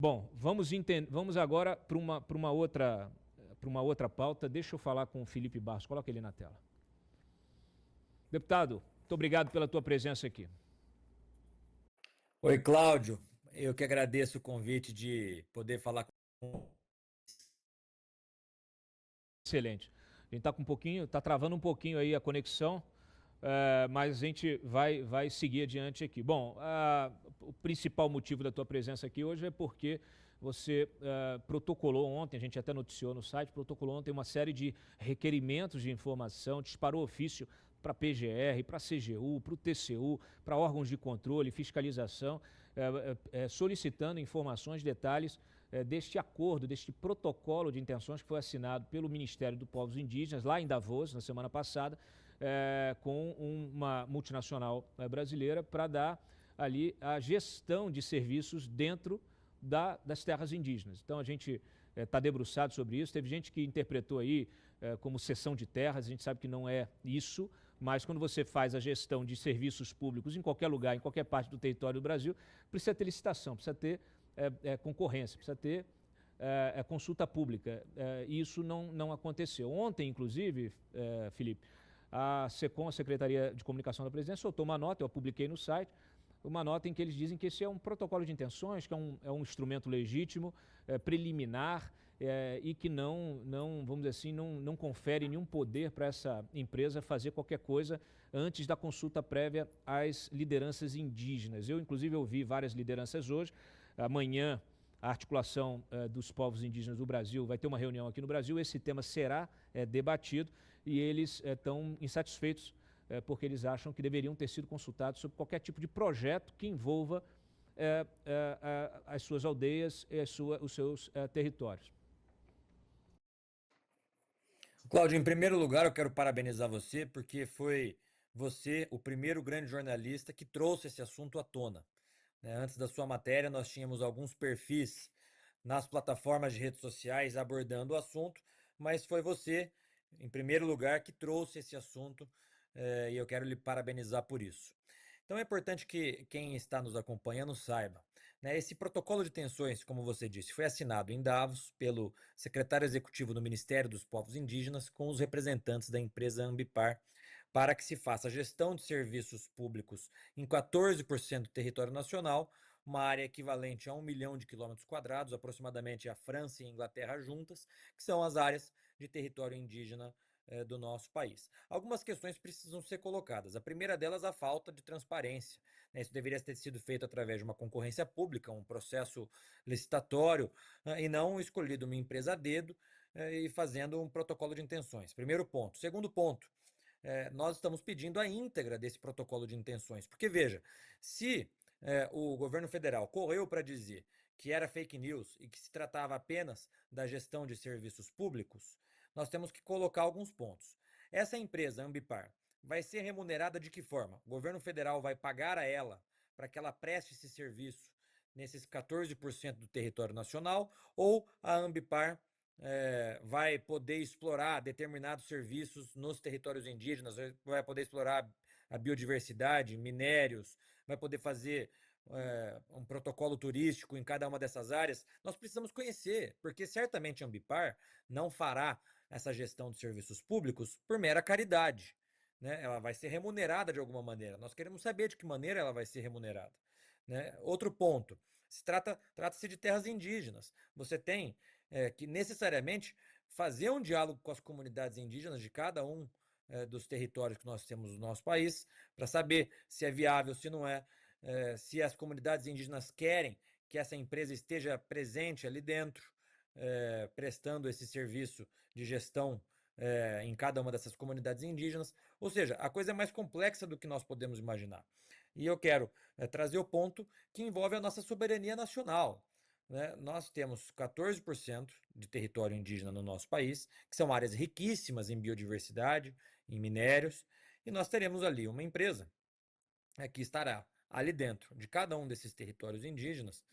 Bom, vamos agora para uma outra pauta. Deixa eu falar com o Felipe Barros. Coloca ele na tela. Deputado, muito obrigado pela tua presença aqui. Oi, Cláudio. Eu que agradeço o convite de poder falar com. Excelente. A gente está travando um pouquinho aí a conexão, mas a gente vai seguir adiante aqui. Bom, o principal motivo da tua presença aqui hoje é porque você protocolou ontem, a gente até noticiou no site, protocolou ontem uma série de requerimentos de informação, disparou ofício para a PGR, para a CGU, para o TCU, para órgãos de controle, fiscalização, solicitando informações, detalhes deste acordo, deste protocolo de intenções que foi assinado pelo Ministério dos Povos Indígenas, lá em Davos, na semana passada, com uma multinacional brasileira, para dar ali a gestão de serviços dentro das terras indígenas. Então, a gente está debruçado sobre isso. Teve gente que interpretou aí como cessão de terras, a gente sabe que não é isso, mas quando você faz a gestão de serviços públicos em qualquer lugar, em qualquer parte do território do Brasil, precisa ter licitação, precisa ter concorrência, precisa ter consulta pública. E isso não aconteceu. Ontem, inclusive, Felipe, a SECOM, a Secretaria de Comunicação da Presidência, soltou uma nota, eu publiquei no site, uma nota em que eles dizem que esse é um protocolo de intenções, que é um instrumento legítimo, preliminar, e que vamos dizer assim, não confere nenhum poder para essa empresa fazer qualquer coisa antes da consulta prévia às lideranças indígenas. Eu, inclusive, ouvi várias lideranças hoje. Amanhã, a articulação dos povos indígenas do Brasil vai ter uma reunião aqui no Brasil, esse tema será debatido e eles estão insatisfeitos porque eles acham que deveriam ter sido consultados sobre qualquer tipo de projeto que envolva as suas aldeias e os seus territórios. Cláudio, em primeiro lugar, eu quero parabenizar você, porque foi você o primeiro grande jornalista que trouxe esse assunto à tona, né? Antes da sua matéria, nós tínhamos alguns perfis nas plataformas de redes sociais abordando o assunto, mas foi você, em primeiro lugar, que trouxe esse assunto, e eu quero lhe parabenizar por isso. Então é importante que quem está nos acompanhando saiba, né? Esse protocolo de tensões, como você disse, foi assinado em Davos pelo secretário executivo do Ministério dos Povos Indígenas com os representantes da empresa Ambipar para que se faça a gestão de serviços públicos em 14% do território nacional, uma área equivalente a 1 milhão de quilômetros quadrados, aproximadamente a França e a Inglaterra juntas, que são as áreas de território indígena do nosso país. Algumas questões precisam ser colocadas. A primeira delas, a falta de transparência, né? Isso deveria ter sido feito através de uma concorrência pública, um processo licitatório, e não escolhido uma empresa a dedo e fazendo um protocolo de intenções. Primeiro ponto. Segundo ponto, nós estamos pedindo a íntegra desse protocolo de intenções, porque veja, se o governo federal correu para dizer que era fake news e que se tratava apenas da gestão de serviços públicos, nós temos que colocar alguns pontos. Essa empresa, Ambipar, vai ser remunerada de que forma? O governo federal vai pagar a ela para que ela preste esse serviço nesses 14% do território nacional, ou a Ambipar vai poder explorar determinados serviços nos territórios indígenas, vai poder explorar a biodiversidade, minérios, vai poder fazer um protocolo turístico em cada uma dessas áreas. Nós precisamos conhecer, porque certamente a Ambipar não fará essa gestão de serviços públicos por mera caridade, né? Ela vai ser remunerada de alguma maneira. Nós queremos saber de que maneira ela vai ser remunerada, né? Outro ponto, trata-se de terras indígenas. Você tem que necessariamente fazer um diálogo com as comunidades indígenas de cada um dos territórios que nós temos no nosso país, para saber se é viável, se não é, se as comunidades indígenas querem que essa empresa esteja presente ali dentro, prestando esse serviço de gestão em cada uma dessas comunidades indígenas. Ou seja, a coisa é mais complexa do que nós podemos imaginar. E eu quero trazer o ponto que envolve a nossa soberania nacional, né? Nós temos 14% de território indígena no nosso país, que são áreas riquíssimas em biodiversidade, em minérios, e nós teremos ali uma empresa que estará ali dentro de cada um desses territórios indígenas,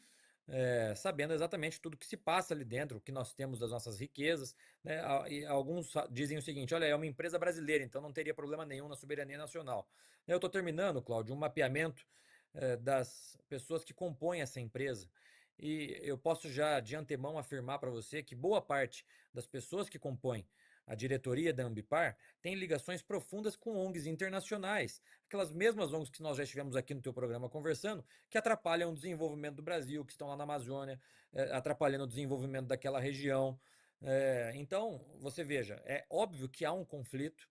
sabendo exatamente tudo que se passa ali dentro, o que nós temos das nossas riquezas, né? E alguns dizem o seguinte: olha, é uma empresa brasileira, então não teria problema nenhum na soberania nacional. Eu estou terminando, Cláudio, um mapeamento das pessoas que compõem essa empresa. e eu posso já de antemão afirmar para você que boa parte das pessoas que compõem a diretoria da Ambipar tem ligações profundas com ONGs internacionais, aquelas mesmas ONGs que nós já estivemos aqui no teu programa conversando, que atrapalham o desenvolvimento do Brasil, que estão lá na Amazônia, atrapalhando o desenvolvimento daquela região. Então, você veja, é óbvio que há um conflito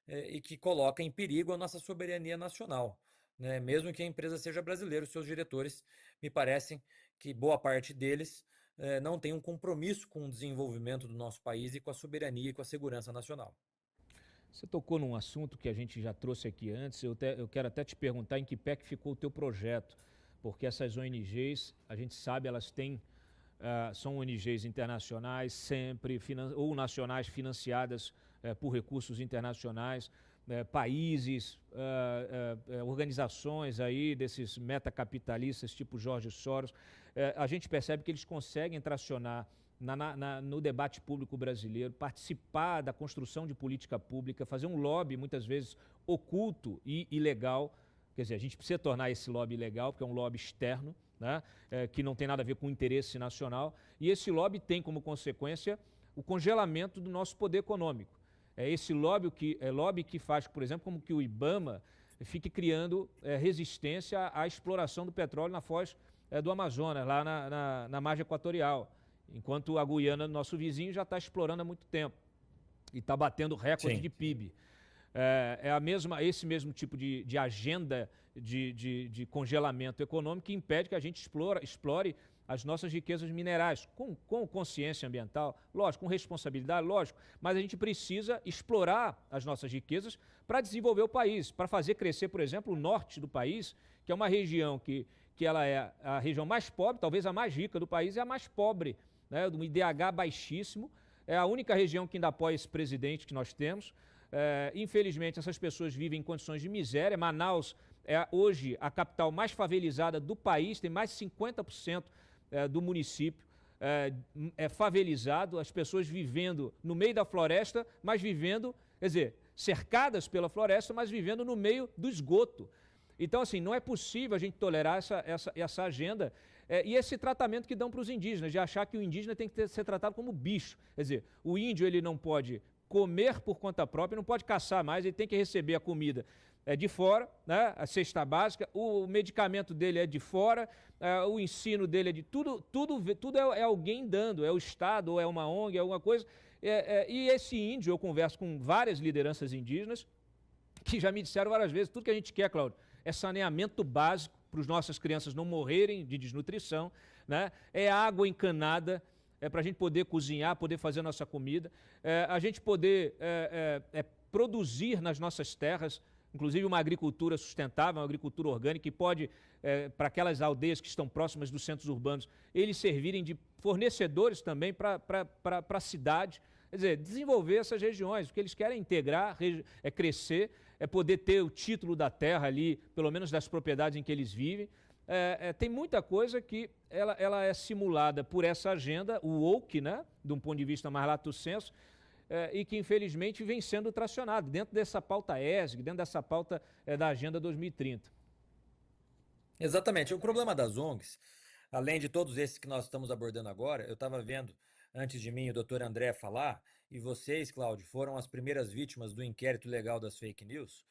e que coloca em perigo a nossa soberania nacional, né? Mesmo que a empresa seja brasileira, os seus diretores, me parecem que boa parte deles não tem um compromisso com o desenvolvimento do nosso país e com a soberania e com a segurança nacional. Você tocou num assunto que a gente já trouxe aqui antes, eu quero até te perguntar em que pé que ficou o teu projeto, porque essas ONGs, a gente sabe, elas têm, são ONGs internacionais, sempre, ou nacionais financiadas por recursos internacionais, países, organizações aí desses metacapitalistas tipo Jorge Soros, a gente percebe que eles conseguem tracionar no debate público brasileiro, participar da construção de política pública, fazer um lobby, muitas vezes oculto e ilegal. Quer dizer, a gente precisa tornar esse lobby ilegal, porque é um lobby externo, né, que não tem nada a ver com o interesse nacional. E esse lobby tem como consequência o congelamento do nosso poder econômico. É esse lobby que faz, por exemplo, como que o IBAMA fique criando resistência à exploração do petróleo na foz do Amazonas, lá na margem equatorial, enquanto a Guiana, nosso vizinho, já está explorando há muito tempo e está batendo recorde Sim. de PIB. Esse mesmo tipo de agenda de congelamento econômico que impede que a gente explore as nossas riquezas minerais, com consciência ambiental, lógico, com responsabilidade, lógico, mas a gente precisa explorar as nossas riquezas para desenvolver o país, para fazer crescer, por exemplo, o norte do país, que é uma região que ela é a região mais pobre, talvez a mais rica do país, é a mais pobre, né, do IDH baixíssimo, é a única região que ainda apoia esse presidente que nós temos. Infelizmente, essas pessoas vivem em condições de miséria. Manaus é hoje a capital mais favelizada do país, tem mais de 50% do município favelizado, as pessoas vivendo no meio da floresta, mas vivendo, quer dizer, cercadas pela floresta, mas vivendo no meio do esgoto. Então, assim, não é possível a gente tolerar essa agenda e esse tratamento que dão para os indígenas, de achar que o indígena tem que ser tratado como bicho. Quer dizer, o índio ele não pode comer por conta própria, não pode caçar mais, ele tem que receber a comida de fora, né? A cesta básica, o medicamento dele é de fora, o ensino dele é de tudo é alguém dando, é o Estado, ou é uma ONG, é alguma coisa. E esse índio, eu converso com várias lideranças indígenas, que já me disseram várias vezes, tudo que a gente quer, Cláudio, é saneamento básico para as nossas crianças não morrerem de desnutrição, né? É água encanada, para a gente poder cozinhar, poder fazer a nossa comida, a gente poder produzir nas nossas terras, inclusive uma agricultura sustentável, uma agricultura orgânica, que pode, para aquelas aldeias que estão próximas dos centros urbanos, eles servirem de fornecedores também para a cidade. Quer dizer, desenvolver essas regiões, o que eles querem é integrar, é crescer, é poder ter o título da terra ali, pelo menos das propriedades em que eles vivem. Tem muita coisa que ela é simulada por essa agenda, o woke, né, de um ponto de vista mais lato sensu, e que infelizmente vem sendo tracionado dentro dessa pauta ESG, dentro dessa pauta da Agenda 2030. Exatamente. O problema das ONGs, além de todos esses que nós estamos abordando agora, eu estava vendo antes de mim o doutor André falar, e vocês, Cláudio, foram as primeiras vítimas do inquérito legal das fake news,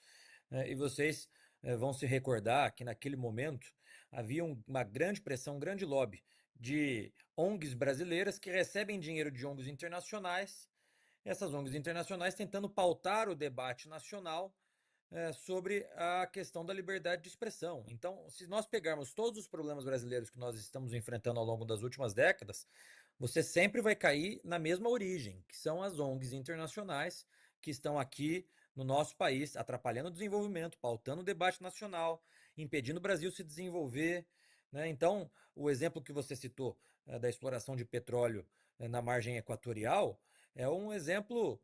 e vocês vão se recordar que naquele momento havia uma grande pressão, um grande lobby de ONGs brasileiras que recebem dinheiro de ONGs internacionais, essas ONGs internacionais tentando pautar o debate nacional sobre a questão da liberdade de expressão. Então, se nós pegarmos todos os problemas brasileiros que nós estamos enfrentando ao longo das últimas décadas, você sempre vai cair na mesma origem, que são as ONGs internacionais que estão aqui no nosso país, atrapalhando o desenvolvimento, pautando o debate nacional, impedindo o Brasil se desenvolver, né? Então, o exemplo que você citou da exploração de petróleo na margem equatorial é um exemplo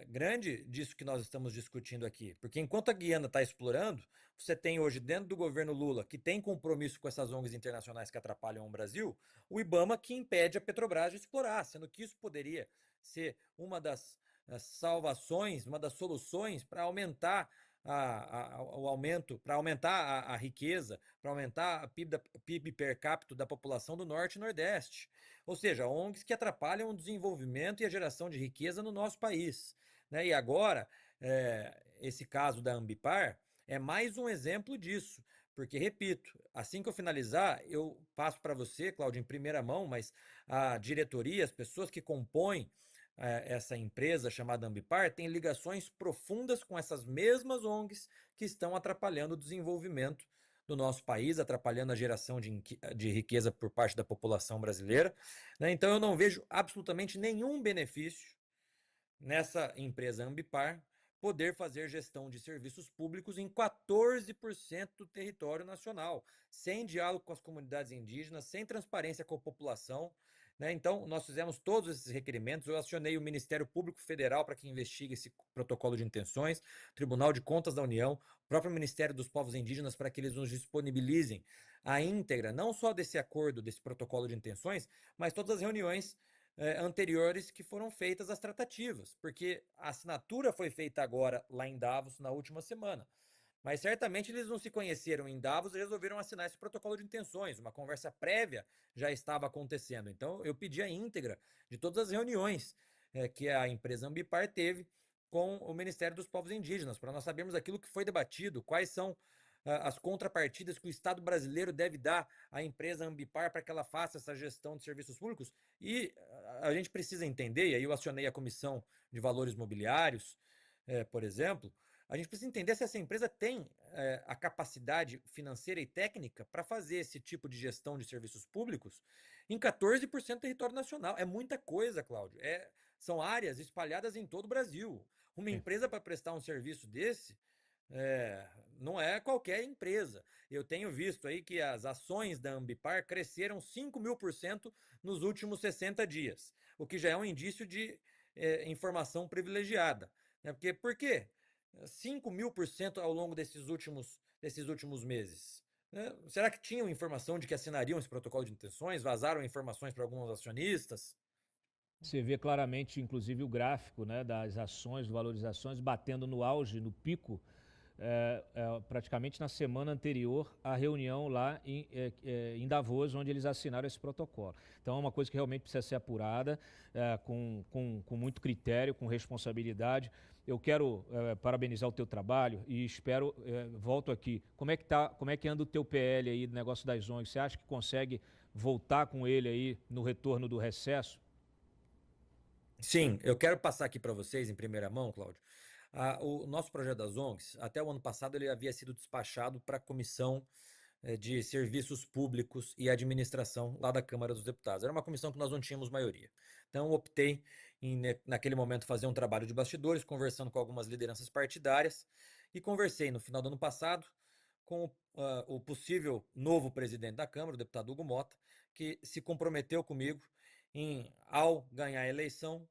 grande disso que nós estamos discutindo aqui. Porque enquanto a Guiana está explorando, você tem hoje dentro do governo Lula, que tem compromisso com essas ONGs internacionais que atrapalham o Brasil, o IBAMA que impede a Petrobras de explorar, sendo que isso poderia ser uma das salvações, uma das soluções para aumentar o aumento, para aumentar a riqueza, para aumentar a PIB per capita da população do Norte e Nordeste. Ou seja, ONGs que atrapalham o desenvolvimento e a geração de riqueza no nosso país. Né? E agora, esse caso da Ambipar é mais um exemplo disso. Porque, repito, assim que eu finalizar, eu passo para você, Cláudio, em primeira mão, mas a diretoria, as pessoas que compõem essa empresa chamada Ambipar, têm ligações profundas com essas mesmas ONGs que estão atrapalhando o desenvolvimento do nosso país, atrapalhando a geração de riqueza por parte da população brasileira. Né? Então, eu não vejo absolutamente nenhum benefício nessa empresa Ambipar poder fazer gestão de serviços públicos em 14% do território nacional, sem diálogo com as comunidades indígenas, sem transparência com a população. Né? Então, nós fizemos todos esses requerimentos. Eu acionei o Ministério Público Federal para que investigue esse protocolo de intenções, Tribunal de Contas da União, o próprio Ministério dos Povos Indígenas, para que eles nos disponibilizem a íntegra, não só desse acordo, desse protocolo de intenções, mas todas as reuniões anteriores que foram feitas as tratativas, porque a assinatura foi feita agora lá em Davos na última semana. Mas certamente eles não se conheceram em Davos e resolveram assinar esse protocolo de intenções. Uma conversa prévia já estava acontecendo. Então eu pedi a íntegra de todas as reuniões que a empresa Ambipar teve com o Ministério dos Povos Indígenas, para nós sabermos aquilo que foi debatido, quais são as contrapartidas que o Estado brasileiro deve dar à empresa Ambipar para que ela faça essa gestão de serviços públicos. E a gente precisa entender, e aí eu acionei a Comissão de Valores Mobiliários, por exemplo, a gente precisa entender se essa empresa tem a capacidade financeira e técnica para fazer esse tipo de gestão de serviços públicos em 14% do território nacional. É muita coisa, Cláudio. São áreas espalhadas em todo o Brasil. Uma Sim. empresa para prestar um serviço desse não é qualquer empresa. Eu tenho visto aí que as ações da Ambipar cresceram 5.000% nos últimos 60 dias, o que já é um indício de informação privilegiada. Né? Por quê? 5.000% ao longo desses últimos meses. Né? Será que tinham informação de que assinariam esse protocolo de intenções? Vazaram informações para alguns acionistas? Você vê claramente, inclusive, o gráfico, né, das ações, valorizações, batendo no auge, no pico, praticamente na semana anterior à reunião lá em Davos, onde eles assinaram esse protocolo. Então é uma coisa que realmente precisa ser apurada com muito critério, com responsabilidade. Eu quero parabenizar o teu trabalho e espero, volto aqui, como é que anda o teu PL aí do negócio das ONGs? Você acha que consegue voltar com ele aí no retorno do recesso? Sim, eu quero passar aqui para vocês em primeira mão, Cláudio. O nosso projeto das ONGs, até o ano passado, ele havia sido despachado para a Comissão de Serviços Públicos e Administração lá da Câmara dos Deputados. Era uma comissão que nós não tínhamos maioria. Então, optei naquele momento, fazer um trabalho de bastidores, conversando com algumas lideranças partidárias, e conversei no final do ano passado com o possível novo presidente da Câmara, o deputado Hugo Mota, que se comprometeu comigo em, ao ganhar a eleição,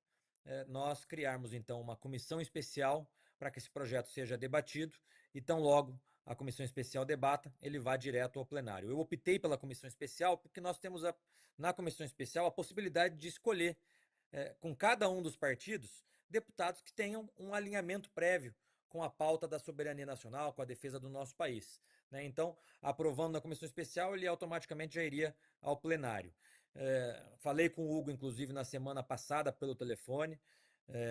nós criarmos então uma comissão especial para que esse projeto seja debatido e tão logo a comissão especial debata, ele vá direto ao plenário. Eu optei pela comissão especial porque nós temos na comissão especial a possibilidade de escolher com cada um dos partidos deputados que tenham um alinhamento prévio com a pauta da soberania nacional, com a defesa do nosso país. Né? Então, aprovando na comissão especial, ele automaticamente já iria ao plenário. Falei com o Hugo, inclusive, na semana passada pelo telefone.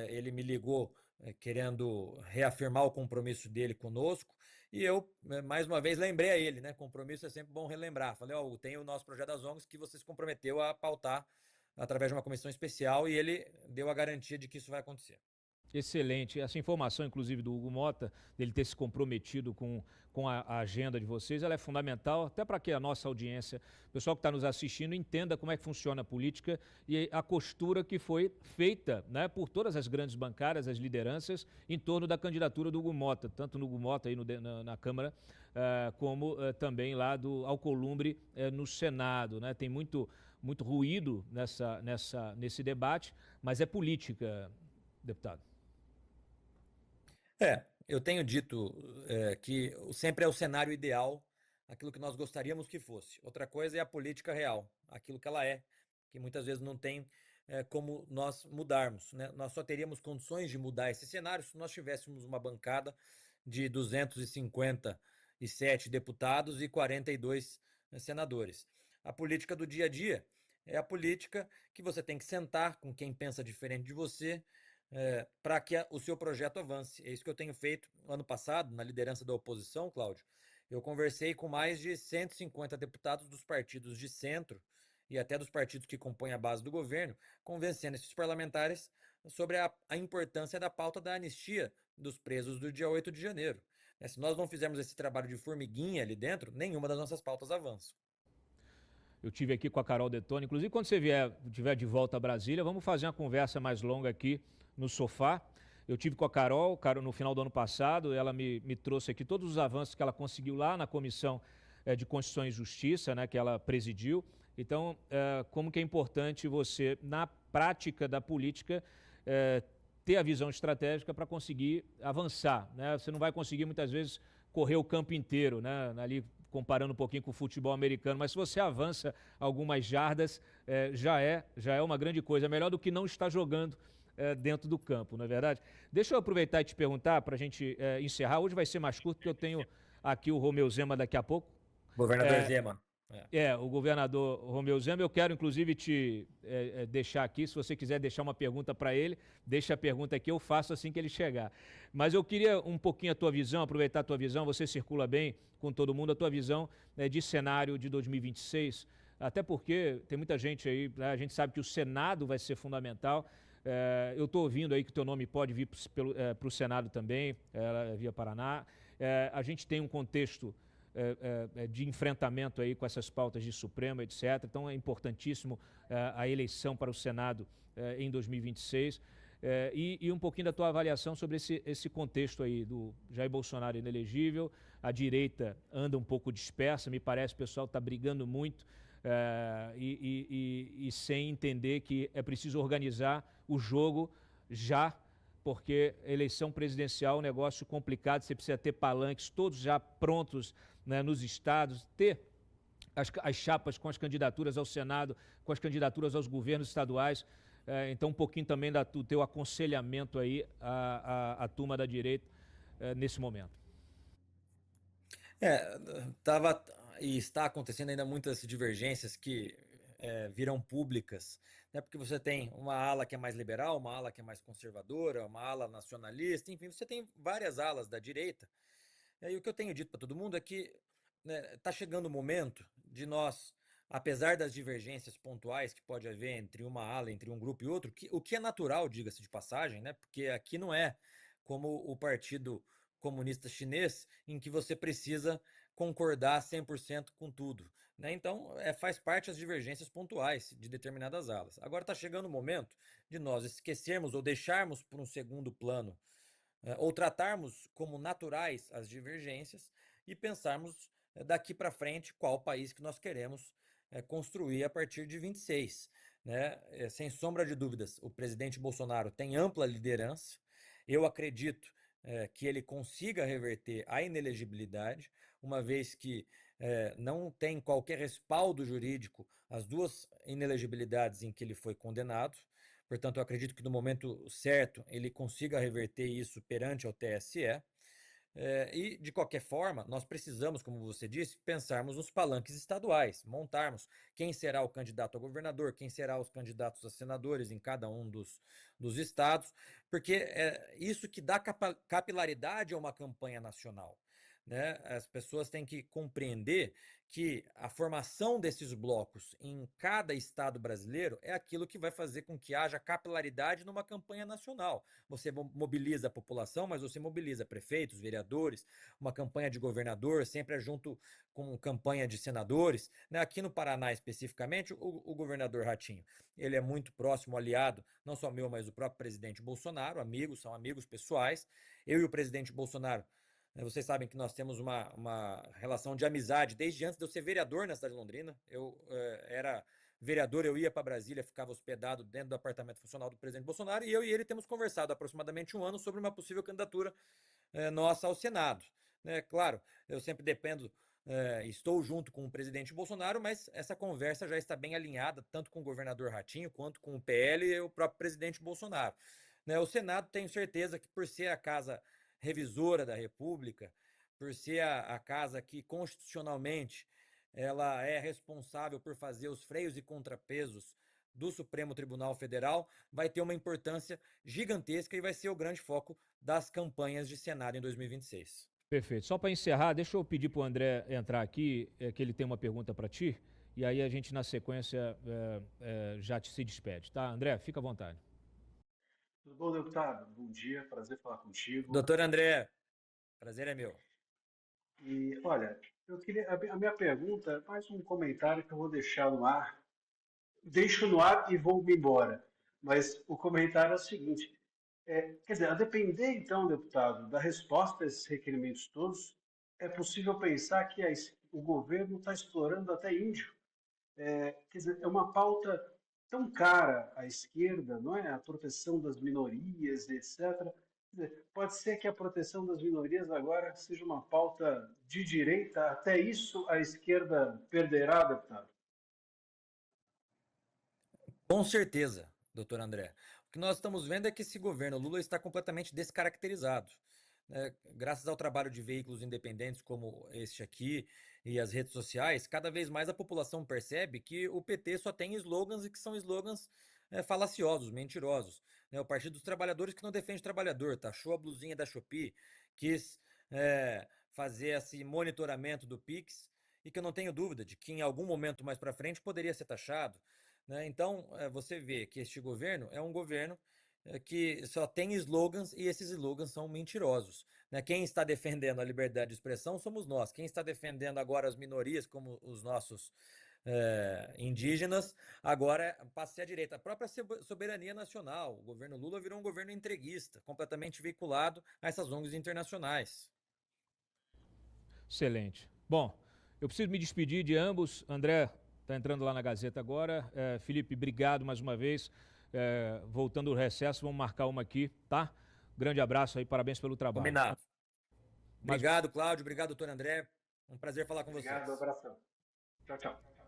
Ele me ligou querendo reafirmar o compromisso dele conosco. E eu, mais uma vez, lembrei a ele, né? Compromisso é sempre bom relembrar. Falei, ó, tem o nosso projeto das ONGs que você se comprometeu a pautar através de uma comissão especial e ele deu a garantia de que isso vai acontecer. Excelente. Essa informação, inclusive, do Hugo Mota, dele ter se comprometido com a agenda de vocês, ela é fundamental, até para que a nossa audiência, o pessoal que está nos assistindo, entenda como é que funciona a política e a costura que foi feita, né, por todas as grandes bancárias, as lideranças, em torno da candidatura do Hugo Mota, tanto no Hugo Mota aí na Câmara, como também lá do Alcolumbre no Senado. Né? Tem muito ruído nesse debate, mas é política, deputado. Eu tenho dito que sempre é o cenário ideal, aquilo que nós gostaríamos que fosse. Outra coisa é a política real, aquilo que ela é, que muitas vezes não tem como nós mudarmos. Né? Nós só teríamos condições de mudar esse cenário se nós tivéssemos uma bancada de 257 deputados e 42 senadores. A política do dia a dia é a política que você tem que sentar com quem pensa diferente de você, para que o seu projeto avance. É isso que eu tenho feito ano passado, na liderança da oposição, Cláudio. Eu conversei com mais de 150 deputados dos partidos de centro e até dos partidos que compõem a base do governo, convencendo esses parlamentares sobre a importância da pauta da anistia dos presos do dia 8 de janeiro. Se nós não fizermos esse trabalho de formiguinha ali dentro, nenhuma das nossas pautas avança. Eu tive aqui com a Carol Detoni. Inclusive, quando você estiver de volta a Brasília, vamos fazer uma conversa mais longa aqui no sofá. Eu tive com a Carol no final do ano passado, ela me trouxe aqui todos os avanços que ela conseguiu lá na Comissão de Constituição e Justiça, né, que ela presidiu. Então, como que é importante você, na prática da política, ter a visão estratégica para conseguir avançar, né? Você não vai conseguir, muitas vezes, correr o campo inteiro, né, ali comparando um pouquinho com o futebol americano, mas se você avança algumas jardas, já é uma grande coisa. É melhor do que não estar jogando dentro do campo, não é verdade? Deixa eu aproveitar e te perguntar, para a gente encerrar. Hoje vai ser mais curto, porque eu tenho aqui o Romeu Zema daqui a pouco. Governador Zema. O governador Romeu Zema. Eu quero, inclusive, te deixar aqui, se você quiser deixar uma pergunta para ele, deixa a pergunta aqui, eu faço assim que ele chegar. Mas eu queria um pouquinho a tua visão, aproveitar a tua visão, você circula bem com todo mundo, a tua visão de cenário de 2026, até porque tem muita gente aí, né, a gente sabe que o Senado vai ser fundamental. Eu estou ouvindo aí que o teu nome pode vir para o Senado também, via Paraná. A gente tem um contexto de enfrentamento aí com essas pautas de Supremo, etc. Então é importantíssimo a eleição para o Senado em 2026. E um pouquinho da tua avaliação sobre esse contexto aí do Jair Bolsonaro inelegível, a direita anda um pouco dispersa, me parece que o pessoal está brigando muito e sem entender que é preciso organizar o jogo já, porque eleição presidencial é um negócio complicado, você precisa ter palanques todos já prontos, né, nos estados, ter as chapas com as candidaturas ao Senado, com as candidaturas aos governos estaduais. Então, um pouquinho também do teu aconselhamento aí à turma da direita nesse momento. Tava e está acontecendo ainda muitas divergências que viram públicas, né? Porque você tem uma ala que é mais liberal, uma ala que é mais conservadora, uma ala nacionalista, enfim, você tem várias alas da direita. E o que eu tenho dito para todo mundo é que, né, tá chegando o momento de nós, apesar das divergências pontuais que pode haver entre uma ala, entre um grupo e outro, o que é natural, diga-se de passagem, né? Porque aqui não é como o Partido Comunista Chinês, em que você precisa concordar 100% com tudo, né? Então, faz parte as divergências pontuais de determinadas alas. Agora está chegando o momento de nós esquecermos ou deixarmos por um segundo plano ou tratarmos como naturais as divergências e pensarmos daqui para frente qual país que nós queremos construir a partir de 26. Né? Sem sombra de dúvidas, o presidente Bolsonaro tem ampla liderança. Eu acredito que ele consiga reverter a inelegibilidade, uma vez que não tem qualquer respaldo jurídico as duas inelegibilidades em que ele foi condenado. Portanto, eu acredito que no momento certo ele consiga reverter isso perante ao TSE. E, de qualquer forma, nós precisamos, como você disse, pensarmos nos palanques estaduais, montarmos quem será o candidato a governador, quem será os candidatos a senadores em cada um dos estados, porque é isso que dá capilaridade a uma campanha nacional. Né? As pessoas têm que compreender que a formação desses blocos em cada estado brasileiro é aquilo que vai fazer com que haja capilaridade numa campanha nacional. Você mobiliza a população, mas você mobiliza prefeitos, vereadores, uma campanha de governador, sempre junto com campanha de senadores. Né? Aqui no Paraná, especificamente, o governador Ratinho, ele é muito próximo, aliado, não só meu, mas do próprio presidente Bolsonaro, são amigos pessoais. Eu e o presidente Bolsonaro, vocês sabem que nós temos uma relação de amizade desde antes de eu ser vereador na cidade de Londrina. Eu era vereador, eu ia para Brasília, ficava hospedado dentro do apartamento funcional do presidente Bolsonaro, e eu e ele temos conversado há aproximadamente um ano sobre uma possível candidatura nossa ao Senado. Claro, eu sempre dependo, estou junto com o presidente Bolsonaro, mas essa conversa já está bem alinhada, tanto com o governador Ratinho, quanto com o PL e o próprio presidente Bolsonaro. O Senado, tenho certeza que por ser a casa revisora da República, por ser a casa que constitucionalmente ela é responsável por fazer os freios e contrapesos do Supremo Tribunal Federal, vai ter uma importância gigantesca e vai ser o grande foco das campanhas de Senado em 2026. Perfeito. Só para encerrar, deixa eu pedir para o André entrar aqui, que ele tem uma pergunta para ti, e aí a gente, na sequência, já se despede, tá? André, fica à vontade. Tudo bom, deputado? Bom dia, prazer falar contigo. Doutor André, prazer é meu. E olha, a minha pergunta é mais um comentário que eu vou deixar no ar. Deixo no ar e vou-me embora. Mas o comentário é o seguinte: quer dizer, a depender então, deputado, da resposta a esses requerimentos todos, é possível pensar que o governo está explorando até índio. Quer dizer, é uma pauta tão cara à esquerda, não é? A proteção das minorias, etc. Quer dizer, pode ser que a proteção das minorias agora seja uma pauta de direita, até isso a esquerda perderá, deputado? Com certeza, doutor André. O que nós estamos vendo é que esse governo Lula está completamente descaracterizado, né? Graças ao trabalho de veículos independentes como este aqui e as redes sociais, cada vez mais a população percebe que o PT só tem slogans e que são slogans falaciosos, mentirosos, né? O Partido dos Trabalhadores que não defende o trabalhador, taxou a blusinha da Shopee, quis fazer esse monitoramento do Pix e que eu não tenho dúvida de que em algum momento mais para frente poderia ser taxado, né? Então, você vê que este governo é um governo que só tem slogans e esses slogans são mentirosos, né? Quem está defendendo a liberdade de expressão somos nós. Quem está defendendo agora as minorias, como os nossos indígenas, agora passa a direita. A própria soberania nacional. O governo Lula virou um governo entreguista, completamente vinculado a essas ONGs internacionais. Excelente. Bom, eu preciso me despedir de ambos. André está entrando lá na Gazeta agora. Felipe, obrigado mais uma vez. Voltando do recesso, vamos marcar uma aqui, tá? Grande abraço aí, parabéns pelo trabalho. Combinado. Obrigado, Cláudio. Obrigado, doutor André. Um prazer falar com vocês. Obrigado, abração. Tchau, tchau.